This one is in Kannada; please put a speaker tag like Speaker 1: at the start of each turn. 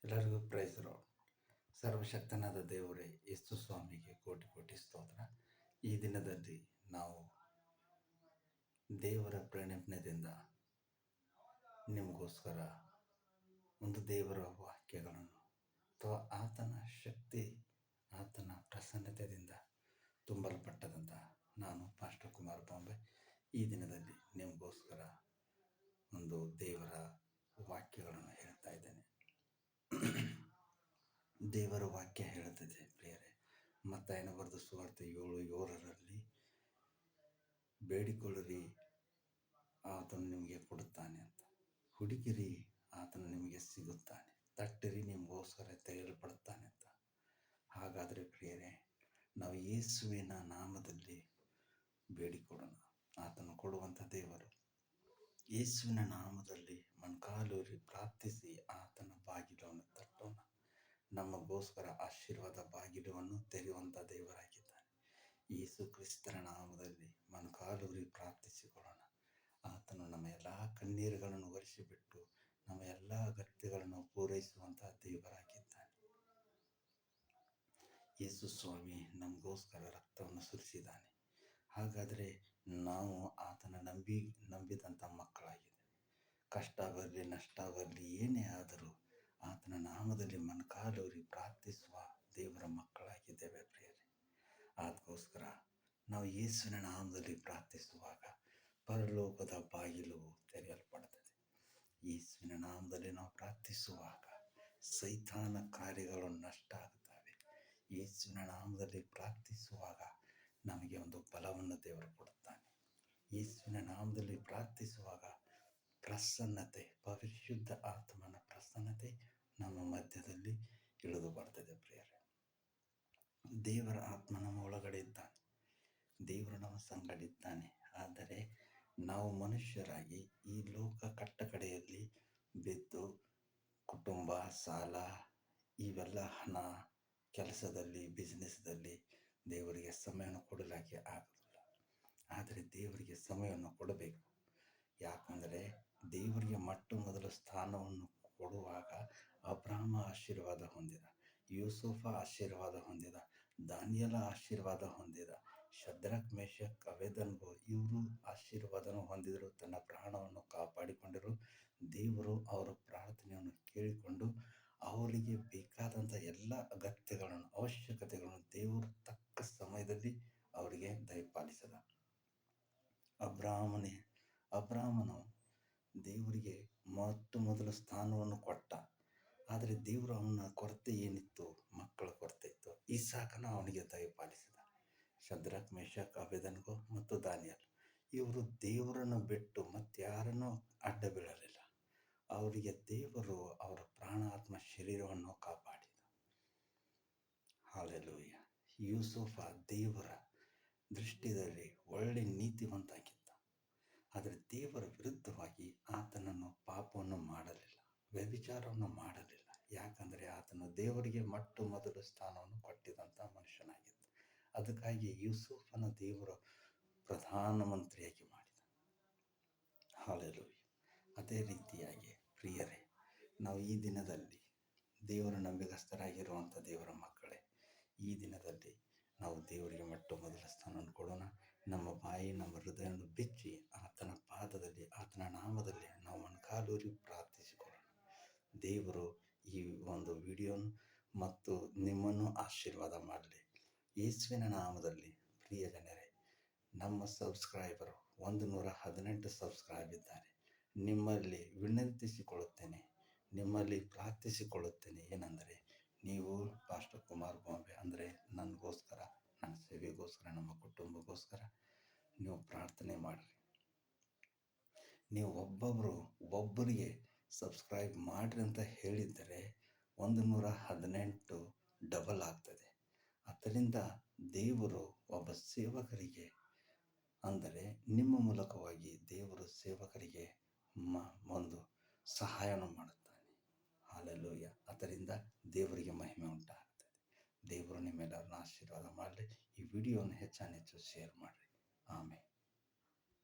Speaker 1: ಎಲ್ಲರಿಗೂ ಪ್ರೈಸ್ ಲಾರ್ಡ್. ಸರ್ವಶಕ್ತನಾದ ದೇವರೇ ಯೇಸು ಸ್ವಾಮಿಗೆ ಕೋಟಿ ಕೋಟಿ ಸ್ತೋತ್ರ. ಈ ದಿನದಲ್ಲಿ ನಾವು ದೇವರ ಪ್ರೇರಣೆಯಿಂದ ನಿಮಗೋಸ್ಕರ ಒಂದು ದೇವರ ವಾಕ್ಯಗಳನ್ನು ಅಥವಾ ಆತನ ಶಕ್ತಿ, ಆತನ ಪ್ರಸನ್ನತೆಯಿಂದ ತುಂಬಲ್ಪಟ್ಟದಂಥ ನಾನು ಪಾಸ್ಟರ್ ಕುಮಾರ್ ಬಾಂಬೆ ಈ ದಿನದಲ್ಲಿ ನಿಮಗೋಸ್ಕರ ಒಂದು ದೇವರ ವಾಕ್ಯಗಳನ್ನು ಹೇಳ್ತಾ ಇದ್ದೇನೆ. ದೇವರ ವಾಕ್ಯ ಹೇಳುತ್ತದೆ ಪ್ರಿಯರೇ, ಮತ್ತಾಯನ ಬರೆದ ಸುವಾರ್ತೆ 7:7 ಬೇಡಿಕೊಳ್ಳಿರಿ ಆತನು ನಿಮಗೆ ಕೊಡುತ್ತಾನೆ ಅಂತ, ಹುಡುಕಿರಿ ಆತನು ನಿಮಗೆ ಸಿಗುತ್ತಾನೆ, ತಟ್ಟಿರಿ ನಿಮಗೋಸ್ಕರ ತೆರೆಯಲ್ಪಡುತ್ತಾನೆ ಅಂತ. ಹಾಗಾದರೆ ಪ್ರಿಯರೇ, ನಾವು ಯೇಸುವಿನ ನಾಮದಲ್ಲಿ ಬೇಡಿಕೊಳ್ಳೋಣ. ಆತನು ಕೊಡುವಂಥ ದೇವರು. ಯೇಸುವಿನ ನಾಮದಲ್ಲಿ ಮೊಣಕಾಲೂರಿ ಪ್ರಾರ್ಥಿಸಿ ಆತನ ಬಾಗಿಲನ್ನು ತಟ್ಟೋಣ. ನಮಗೋಸ್ಕರ ಆಶೀರ್ವಾದ ಬಾಗಿಲನ್ನು ತೆರೆಯುವಂಥ ದೇವರಾಗಿದ್ದಾನೆ. ಯೇಸು ಕ್ರಿಸ್ತರ ನಾಮದಲ್ಲಿ ಮೊಣಕಾಲೂರಿ ಪ್ರಾರ್ಥಿಸಿಕೊಳ್ಳೋಣ. ಆತನು ನಮ್ಮ ಎಲ್ಲ ಕಣ್ಣೀರುಗಳನ್ನು ಒರೆಸಿಬಿಟ್ಟು ನಮ್ಮ ಎಲ್ಲ ಅಗತ್ಯಗಳನ್ನು ಪೂರೈಸುವಂಥ ದೇವರಾಗಿದ್ದಾನೆ. ಯೇಸು ಸ್ವಾಮಿ ನಮಗೋಸ್ಕರ ರಕ್ತವನ್ನು ಸುರಿಸಿದ್ದಾನೆ. ಹಾಗಾದರೆ ನಾವು ಆತನ ನಂಬಿದಂಥ ಮಕ್ಕಳಾಗಿದ್ದೇವೆ. ಕಷ್ಟ ಬರಲಿ, ನಷ್ಟ ಬರಲಿ, ಏನೇ ಆದರೂ ಆತನ ನಾಮದಲ್ಲಿ ಮೊಣಕಾಲೂರಿ ಪ್ರಾರ್ಥಿಸುವ ದೇವರ ಮಕ್ಕಳಾಗಿದ್ದೇವೆ ಪ್ರಿಯರೇ. ಅದಕ್ಕೋಸ್ಕರ ನಾವು ಯೇಸುವಿನ ನಾಮದಲ್ಲಿ ಪ್ರಾರ್ಥಿಸುವಾಗ ಪರಲೋಕದ ಬಾಗಿಲು ತೆರೆಯಲ್ಪಡುತ್ತದೆ. ಯೇಸುವಿನ ನಾಮದಲ್ಲಿ ನಾವು ಪ್ರಾರ್ಥಿಸುವಾಗ ಸೈತಾನ ಕಾರ್ಯಗಳು ನಷ್ಟ ಆಗುತ್ತವೆ. ಯೇಸುವಿನ ನಾಮದಲ್ಲಿ ಪ್ರಾರ್ಥಿಸುವಾಗ ನಮಗೆ ಒಂದು ಬಲವನ್ನು ದೇವರು ಕೊಡುತ್ತಾನೆ. ಯೇಸುವಿನ ನಾಮದಲ್ಲಿ ಪ್ರಾರ್ಥಿಸುವಾಗ ಪ್ರಸನ್ನತೆ, ಪರಿಶುದ್ಧ ಆತ್ಮನ ಪ್ರಸನ್ನತೆ ನಮ್ಮ ಮಧ್ಯದಲ್ಲಿ ಇಳಿದು ಬರ್ತದೆ ಪ್ರಿಯರೇ. ದೇವರ ಆತ್ಮ ನಮ್ಮ ಒಳಗಡೆ ಇದ್ದಾನೆ, ದೇವರು ನಮ್ಮ ಸಂಗಡಿದ್ದಾನೆ. ಆದರೆ ನಾವು ಮನುಷ್ಯರಾಗಿ ಈ ಲೋಕ ಕಟ್ಟಕಡೆಯಲ್ಲಿ ಬಿದ್ದು ಕುಟುಂಬ, ಸಾಲ, ಇವೆಲ್ಲ ಹಣ, ಕೆಲಸದಲ್ಲಿ, ಬಿಸ್ನೆಸ್ದಲ್ಲಿ ದೇವರಿಗೆ ಸಮಯವನ್ನು ಕೊಡಲಾಗಿ ಆಗುವುದಿಲ್ಲ. ಆದರೆ ದೇವರಿಗೆ ಸಮಯವನ್ನು ಕೊಡಬೇಕು. ಯಾಕಂದರೆ ದೇವರಿಗೆ ಮೊದಲ ಸ್ಥಾನವನ್ನು ಕೊಡುವಾಗ ಅಬ್ರಹಾಮ ಆಶೀರ್ವಾದ ಹೊಂದಿದ, ಯೂಸುಫ ಆಶೀರ್ವಾದ ಹೊಂದಿದ, ದಾನಿಯೇಲ ಆಶೀರ್ವಾದ ಹೊಂದಿದ, ಶದ್ರಕ್, ಮೇಷಕ್, ಅಬೇದ್ನೆಗೋ ಇವರು ಆಶೀರ್ವಾದವನ್ನು ಹೊಂದಿದರು. ತನ್ನ ಪ್ರಾಣವನ್ನು ಕಾಪಾಡಿಕೊಂಡರು. ದೇವರು ಅವರ ಪ್ರಾರ್ಥನೆಯನ್ನು ಕೇಳಿಕೊಂಡು ಅವರಿಗೆ ಬೇಕಾದಂಥ ಎಲ್ಲ ಅಗತ್ಯಗಳನ್ನು, ಅವಶ್ಯಕತೆಗಳನ್ನು ದೇವರು ತಕ್ಕ ಸಮಯದಲ್ಲಿ ಅವರಿಗೆ ದಯಪಾಲಿಸಿದ. ಅಬ್ರಹಾಮನು ದೇವರಿಗೆ ಮೊದಲ ಸ್ಥಾನವನ್ನು ಕೊಟ್ಟ. ಆದರೆ ದೇವರು ಅವನ ಕೊರತೆ ಏನಿತ್ತು? ಮಕ್ಕಳ ಕೊರತೆ ಇತ್ತು. ಇಸಾಕನ ಅವನಿಗೆ ದಯಪಾಲಿಸಿದ. ಶದ್ರಕ್, ಮೇಷಕ್, ಅಬೇದ್ನೆಗೋ ಮತ್ತು ದಾನಿಯೇಲ ಇವರು ದೇವರನ್ನು ಬಿಟ್ಟು ಮತ್ತಾರನ್ನೂ ಅಡ್ಡ ಬೀಳಲಿಲ್ಲ. ಅವರಿಗೆ ದೇವರು ಅವರ ಪ್ರಾಣ, ಆತ್ಮ, ಶರೀರವನ್ನು ಕಾಪಾಡಿದ. ಹಲ್ಲೆಲೂಯಾ. ಯೂಸುಫ ದೇವರ ದೃಷ್ಟಿಯಲ್ಲಿ ಒಳ್ಳೆ ನೀತಿವಂತಾಗಿದ್ದ. ಆದರೆ ದೇವರ ವಿರುದ್ಧವಾಗಿ ಆತನನ್ನು ಪಾಪವನ್ನು ಮಾಡಲಿಲ್ಲ, ವ್ಯಭಿಚಾರವನ್ನು ಮಾಡಲಿಲ್ಲ. ಯಾಕಂದರೆ ಆತನು ದೇವರಿಗೆ ಮೊದಲ ಸ್ಥಾನವನ್ನು ಕೊಟ್ಟಿದ್ದಂಥ ಮನುಷ್ಯನಾಗಿದ್ದ. ಅದಕ್ಕಾಗಿ ಯೂಸುಫನ ದೇವರು ಪ್ರಧಾನಮಂತ್ರಿಯಾಗಿ ಮಾಡಿದ. ಹಲ್ಲೆಲೂಯಾ. ಅದೇ ರೀತಿಯಾಗಿ ಪ್ರಿಯರೇ, ನಾವು ಈ ದಿನದಲ್ಲಿ ದೇವರ ನಂಬಿಗಸ್ತರಾಗಿರುವಂಥ ದೇವರ ಮಕ್ಕಳೇ, ಈ ದಿನದಲ್ಲಿ ನಾವು ದೇವರಿಗೆ ಮೊದಲ ಸ್ಥಾನವನ್ನು ಕೊಡೋಣ. ನಮ್ಮ ಬಾಯಿ, ನಮ್ಮ ಹೃದಯವನ್ನು ಬಿಚ್ಚಿ ಆತನ ಪಾದದಲ್ಲಿ, ಆತನ ನಾಮದಲ್ಲಿ ನಾವು ಮೊಣಕಾಲೂರಿ ಪ್ರಾರ್ಥಿಸಿಕೊಳ್ಳೋಣ. ದೇವರು ಈ ಒಂದು ವಿಡಿಯೋನು ಮತ್ತು ನಿಮ್ಮನ್ನು ಆಶೀರ್ವಾದ ಮಾಡಲಿ. ಯೇಸುವಿನ ನಾಮದಲ್ಲಿ ಪ್ರಿಯ ಜನರೇ, ನಮ್ಮ ಸಬ್ಸ್ಕ್ರೈಬರು 118 ಸಬ್ಸ್ಕ್ರೈಬ್ ಇದ್ದಾರೆ. ನಿಮ್ಮಲ್ಲಿ ವಿನಂತಿಸಿಕೊಳ್ಳುತ್ತೇನೆ, ನಿಮ್ಮಲ್ಲಿ ಪ್ರಾರ್ಥಿಸಿಕೊಳ್ಳುತ್ತೇನೆ. ಏನೆಂದರೆ, ನೀವು ಪಾಸ್ಟರ್ ಕುಮಾರ್ ಬಾಂಬೆ ಅಂದರೆ ನನಗೋಸ್ಕರ, ನನ್ನ ಸೇವೆಗೋಸ್ಕರ, ನಮ್ಮ ಕುಟುಂಬಕ್ಕೋಸ್ಕರ ನೀವು ಪ್ರಾರ್ಥನೆ ಮಾಡಿರಿ. ನೀವು ಒಬ್ಬರಿಗೆ ಸಬ್ಸ್ಕ್ರೈಬ್ ಮಾಡಿರಿ ಅಂತ ಹೇಳಿದರೆ 118 ಡಬಲ್ ಆಗ್ತದೆ. ಅದರಿಂದ ದೇವರು ಒಬ್ಬ ಸೇವಕರಿಗೆ, ಅಂದರೆ ನಿಮ್ಮ ಮೂಲಕವಾಗಿ ದೇವರು ಸೇವಕರಿಗೆ ಒಂದು ಸಹಾಯವನ್ನು ಮಾಡುತ್ತಾನೆ. ಹಲ್ಲೆಲೂಯಾ. ಅದರಿಂದ ದೇವರಿಗೆ ಮಹಿಮೆ ಉಂಟಾಗುತ್ತದೆ. ದೇವರು ನಿಮ್ಮೆಲ್ಲರನ್ನ ಆಶೀರ್ವಾದ ಮಾಡಲಿ. ಈ ವಿಡಿಯೋನ ಹೆಚ್ಚು ಶೇರ್ ಮಾಡಿರಿ. ಆಮೇಲೆ